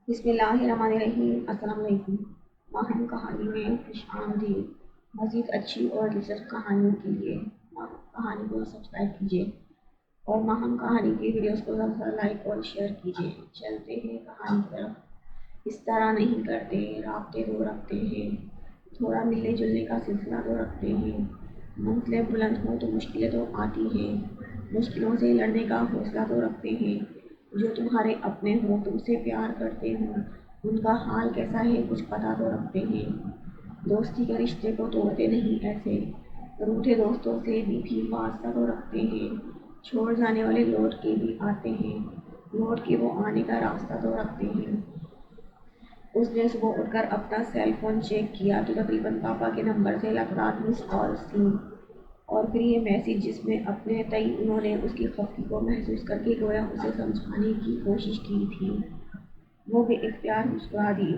بسم اللہ الرحمن الرحیم۔ السلام علیکم۔ ماہم کہانی میں خوش آمدید۔ مزید اچھی اور دلچسپ کہانیوں کے لیے ماہم کہانی کو سبسکرائب کیجیے اور ماہم کہانی کی ویڈیوز کو زیادہ لائک اور شیئر کیجیے۔ چلتے ہیں کہانی کی طرف۔ اس طرح نہیں کرتے، رابطے دو رکھتے ہیں، تھوڑا ملنے جلنے کا سلسلہ دو رکھتے ہیں۔ منزلیں بلند ہوں تو مشکلیں تو آتی ہیں، مشکلوں سے لڑنے کا حوصلہ تو رکھتے ہیں۔ جو تمہارے اپنے ہوں، تم سے پیار کرتے ہوں، ان کا حال کیسا ہے کچھ پتہ تو رکھتے ہیں۔ دوستی کے رشتے کو توڑتے نہیں ایسے، روٹھے دوستوں سے بھی واسطہ تو رکھتے ہیں۔ چھوڑ جانے والے لوٹ کے بھی آتے ہیں، لوٹ کے وہ آنے کا راستہ تو رکھتے ہیں۔ اس نے صبح اٹھ کر اپنا سیل فون چیک کیا تو تقریباً پاپا کے نمبر سے لاتعداد مس کالز تھیں، اور پھر یہ میسج جس میں اپنے تئیں انہوں نے اس کی خفگی کو محسوس کر کے گویا اسے سمجھانے کی کوشش کی تھی۔ وہ بے اختیار مسکرا دی۔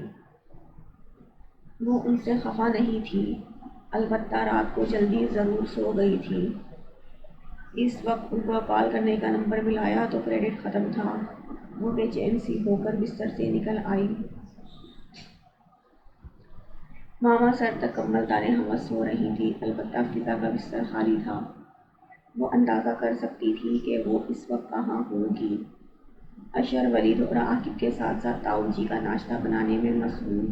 وہ ان سے خفا نہیں تھی، البتہ رات کو جلدی ضرور سو گئی تھی۔ اس وقت ان کو کال کرنے کا نمبر ملایا تو کریڈٹ ختم تھا۔ وہ بے چین سی ہو کر بستر سے نکل آئی۔ ماما سر تک کمبل تانے ہمس سو رہی تھی، البتہ فضا کا بستر خالی تھا۔ وہ اندازہ کر سکتی تھی کہ وہ اس وقت کہاں ہوگی۔ اشر، ولید اور عاقب کے ساتھ ساتھ تاؤ جی کا ناشتہ بنانے میں مصروف۔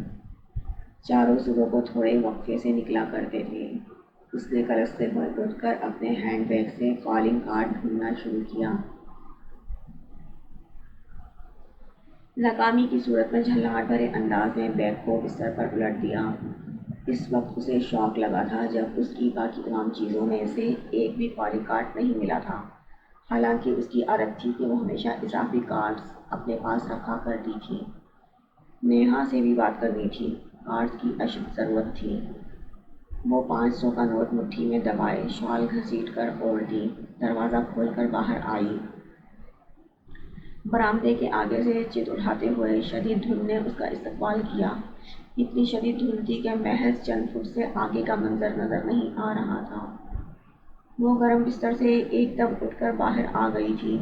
چاروں صبح کو تھوڑے وقفے سے نکلا کرتے تھے۔ اس نے کلستے پر اٹھ کر اپنے ہینڈ بیگ سے کالنگ کارڈ ڈھونڈنا شروع کیا۔ ناکامی کی صورت میں جھنجھلاہٹ بھرے انداز میں بیگ کو بستر پر الٹ دیا۔ اس وقت اسے شوق لگا تھا جب اس کی باقی تمام چیزوں میں سے ایک بھی کالنگ کارڈ نہیں ملا تھا، حالانکہ اس کی عادت تھی کہ وہ ہمیشہ اضافی کارڈز اپنے پاس رکھا کرتی تھی۔ نیہا سے بھی بات کرنی تھی، کارڈز کی اشد ضرورت تھی۔ وہ 500 کا نوٹ مٹھی میں دبائے، شال گھسیٹ کر اوڑھ دی، دروازہ کھول کر باہر آئی۔ برآمدے کے آگے سے چت اٹھاتے ہوئے شدید دھند نے اس کا استقبال کیا۔ اتنی شدید دھند تھی کہ محض چند فٹ سے آگے کا منظر نظر نہیں آ رہا تھا۔ وہ گرم بستر سے ایک دم اٹھ کر باہر آ گئی تھی،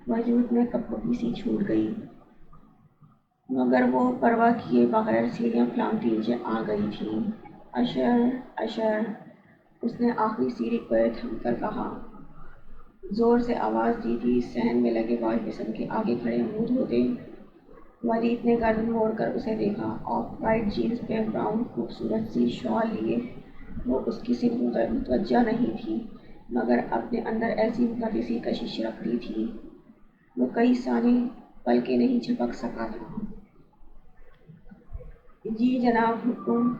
وجود میں کپکپی سی چھوٹ گئی، مگر وہ پرواہ کیے بغیر سیڑھیاں پھلانگتی نیچے آ گئی تھی۔ اشر، اشر، اس نے آخری سیڑھی پر تھم کر کہا۔ زور سے آواز دی تھی۔ صحن میں لگے واش بیسن کے آگے کھڑے منہ دھوتے ولید نے گردن موڑ کر اسے دیکھا۔ آف وائٹ جینس پہ براؤن خوبصورت سی شال لیے وہ اس کی سمت متوجہ نہیں تھی، مگر اپنے اندر ایسی مقدسی کشش رکھتی تھی۔ وہ کئی ثانیے پلکیں نہیں جھپک سکا تھا۔ جی جناب، حکم۔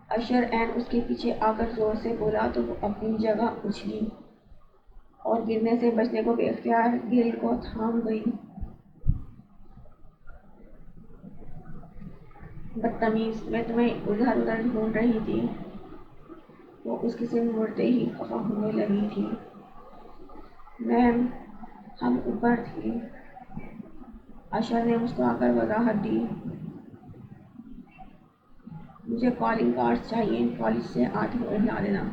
اشر عین اس کے پیچھے آ کر زور سے بولا تو وہ اپنی جگہ اچھلی اور گرنے سے بچنے کو بے اختیار گرل کو تھام گئی۔ بدتمیز، میں تمہیں ادھر ادھر ڈھونڈ رہی تھی۔ وہ اس کی سمت مڑتے ہی خفا ہونے لگی تھی۔ میم، ہم اوپر تھے۔ اشر نے مسکرا کر وضاحت دی۔ مجھے کالنگ کارڈز چاہیے، کالج سے آتے ہوئے لا دینا۔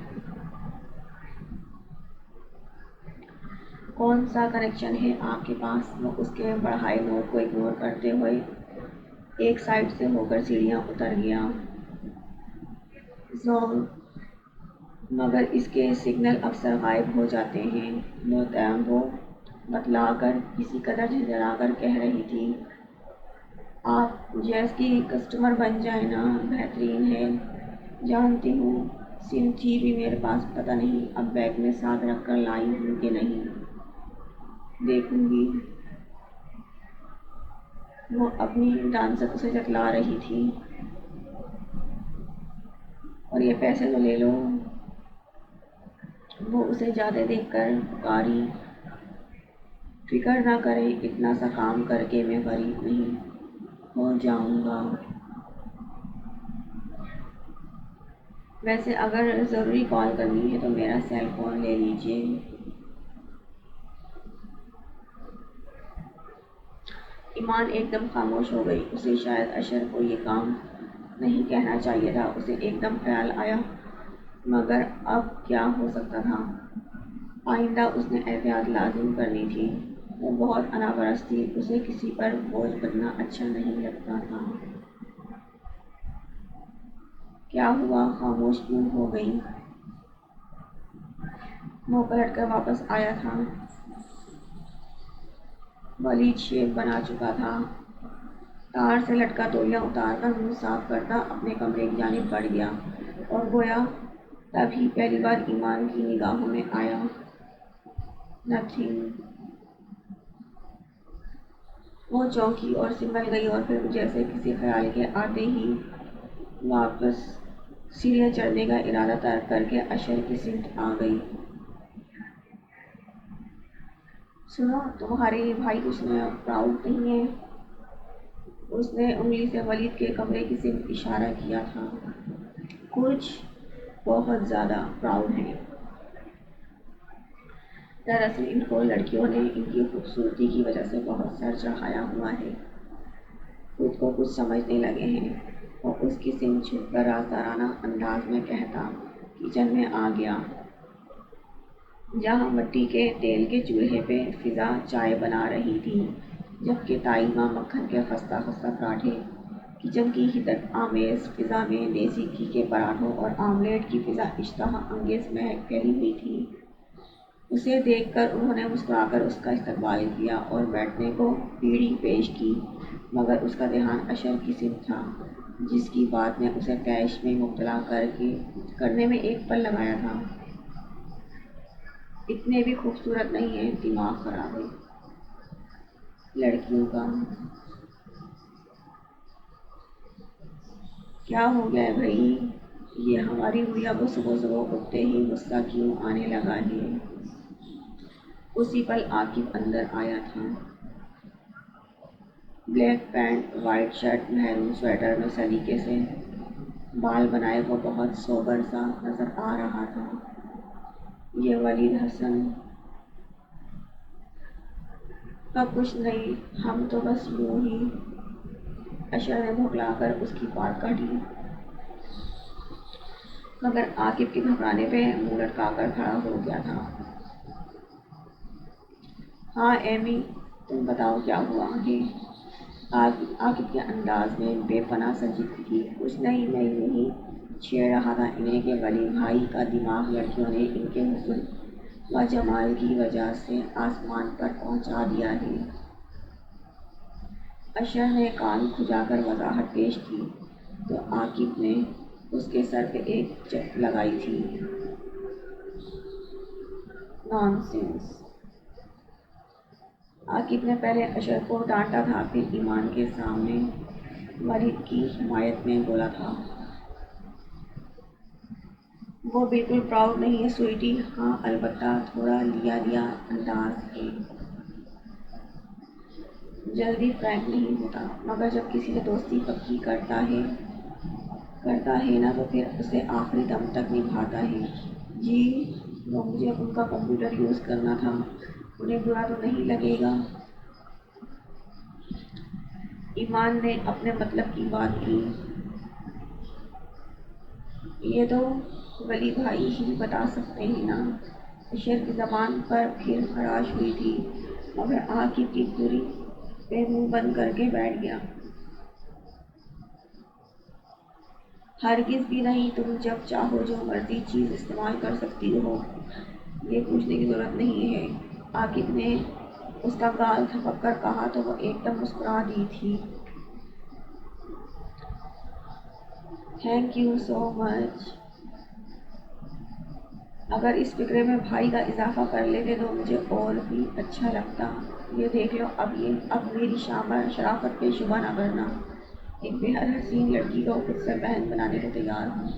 کون سا کنیکشن ہے آپ کے پاس؟ وہ اس کے بڑھائے نوٹ کو اگنور کرتے ہوئے ایک سائڈ سے ہو کر سیڑھیاں اتر گیا۔ زونگ، مگر اس کے سگنل اکثر غائب ہو جاتے ہیں۔ وہ بتلا کر کسی قدر جھنجھلا کر کہہ رہی تھی۔ آپ جیز کی کسٹمر بن جائیں نا، بہترین ہے۔ جانتی ہوں، سم تھی بھی میرے پاس، پتہ نہیں اب بیگ میں ساتھ رکھ کر لائی ہوں کہ نہیں، دیکھوں گی۔ وہ اپنی ڈانسر اسے جتلا رہی تھی۔ اور یہ پیسے تو لے لو۔ وہ اسے جاتے دیکھ کر پکاری۔ فکر نہ کریں، اتنا سا کام کر کے میں غریب نہیں ہو جاؤں گا۔ ویسے اگر ضروری کال کرنی ہے تو میرا سیل فون لے لیجیے۔ ایمان ایک دم خاموش ہو گئی۔ اسے شاید اشر کو یہ کام نہیں کہنا چاہیے تھا۔ اسے ایک دم خیال آیا، مگر اب کیا ہو سکتا تھا؟ آئندہ اس نے احتیاط لازم کرنی تھی۔ وہ بہت انا پرست تھی، اسے کسی پر بوجھ بننا اچھا نہیں لگتا تھا۔ کیا ہوا؟ خاموش کیوں ہو گئی؟ منہ پلٹ کر واپس آیا تھا۔ ولید شیو بنا چکا تھا۔ تار سے لٹکا تولیہ اتار کر منہ صاف کرتا اپنے کمرے کی جانب بڑھ گیا اور گویا تب ہی پہلی بار ایمان کی نگاہوں میں آیا۔ نتھنگ۔ وہ چونکی اور سنبھل گئی اور پھر جیسے کسی خیال کے آتے ہی واپس سیڑھیاں چڑھنے کا ارادہ ترک کر کے اشر کی سمت آ گئی۔ سنو، تمہارے بھائی کچھ پراؤڈ نہیں ہے؟ اس نے انگلی سے ولید کے کمرے کی سمت اشارہ کیا تھا۔ کچھ بہت زیادہ پراؤڈ ہے۔ دراصل ان کو لڑکیوں نے ان کی خوبصورتی کی وجہ سے بہت سر چڑھایا ہوا ہے۔ خود کو کچھ سمجھنے لگے ہیں۔ وہ اس کی سمت جھک کر رازدارانہ انداز میں کہتا کچن میں آ گیا، جہاں مٹی کے تیل کے چولہے پہ فضا چائے بنا رہی تھی، جبکہ تائی ماں مکھن کے خستہ خستہ پراٹھے کچن کی حدت آمیز فضا میں دیسی گھی کے پراٹھوں اور آملیٹ کی فضا اشتہا انگیز مہک پھیلی ہوئی تھی۔ اسے دیکھ کر انہوں نے مسکرا کر اس کا استقبال کیا اور بیٹھنے کو پیڑھی پیش کی، مگر اس کا دھیان اشر کی سمت تھا، جس کی بات نے اسے طیش میں مبتلا کرنے میں ایک پل لگایا تھا۔ اتنے بھی خوبصورت نہیں ہیں، دماغ خراب ہے لڑکیوں کا۔ کیا ہو گیا بھائی؟ یہ ہماری گڑیا کو صبح صبح اٹھتے ہی غصہ کیوں آنے لگا ہے؟ اسی پل عاقب اندر آیا تھا۔ Black pant, white shirt, maroon sweater میں سلیقے سے بال بنائے وہ بہت سوبر سا نظر آ رہا تھا۔ یہ ولید حسن کا کچھ نہیں، ہم تو بس یوں ہی۔ اشر نے بھوکلا کر اس کی بات کاٹی، مگر عاقب کے گھبرانے پہ منہ لٹکا کر کھڑا ہو گیا تھا۔ ہاں ایمی، تم بتاؤ کیا ہوا ہے؟ عاقب کے انداز میں بے پناہ سنجیدگی تھی۔ کچھ نہیں، میں یوں ہی چھیڑ رہا تھا انہیں کہ ولی بھائی کا دماغ لڑکیوں نے ان کے حسن و جمال کی وجہ سے آسمان پر پہنچا دیا ہے۔ اشر نے کان کھجا کر وضاحت پیش کی تو عاقب نے اس کے سر پہ ایک چٹ لگائی تھی۔ نان سینس! عاقب نے پہلے اشر کو ڈانٹا تھا، پھر ایمان کے سامنے ولید کی حمایت میں بولا تھا۔ وہ بالکل پراؤڈ نہیں ہے سویٹی، ہاں البتہ تھوڑا لیا لیا انداز ہے۔ جلدی فرینک نہیں ہوتا، مگر جب کسی سے دوستی پکی کرتا ہے نا تو پھر اسے آخری دم تک نبھاتا ہے۔ جی، وہ مجھے ان کا کمپیوٹر یوز کرنا تھا، انہیں برا تو نہیں لگے گا؟ ایمان نے اپنے مطلب کی بات کی۔ یہ تو ولی بھائی ہی بتا سکتے ہیں نا۔ اشر کی زبان پر پھر خراش ہوئی تھی، مگر عاقب کی دوری پہ منہ بند کر کے بیٹھ گیا۔ ہرگز بھی نہیں، تم جب چاہو جو مرضی چیز استعمال کر سکتی ہو، یہ پوچھنے کی ضرورت نہیں ہے۔ عاقب نے اس کا گال تھپک کر کہا تو وہ ایک دم مسکرا دی تھی۔ تھینک یو سو مچ۔ اگر اس فقرے میں بھائی کا اضافہ کر لیتے تو مجھے اور بھی اچھا لگتا۔ یہ دیکھ لو، اب میری شرافت پہ شبہ نہ کرنا۔ ایک بے حد حسین لڑکی کو خود سے بہن بنانے کو تیار ہوں۔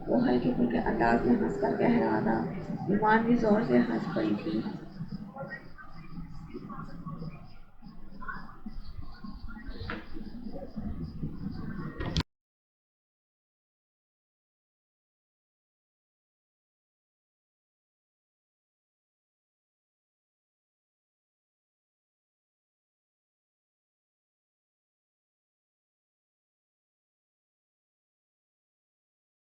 وہ ہلکے پھلکے انداز میں ہنس کر کہہ رہا تھا۔ ایمان بھی زور سے ہنس پڑی تھی۔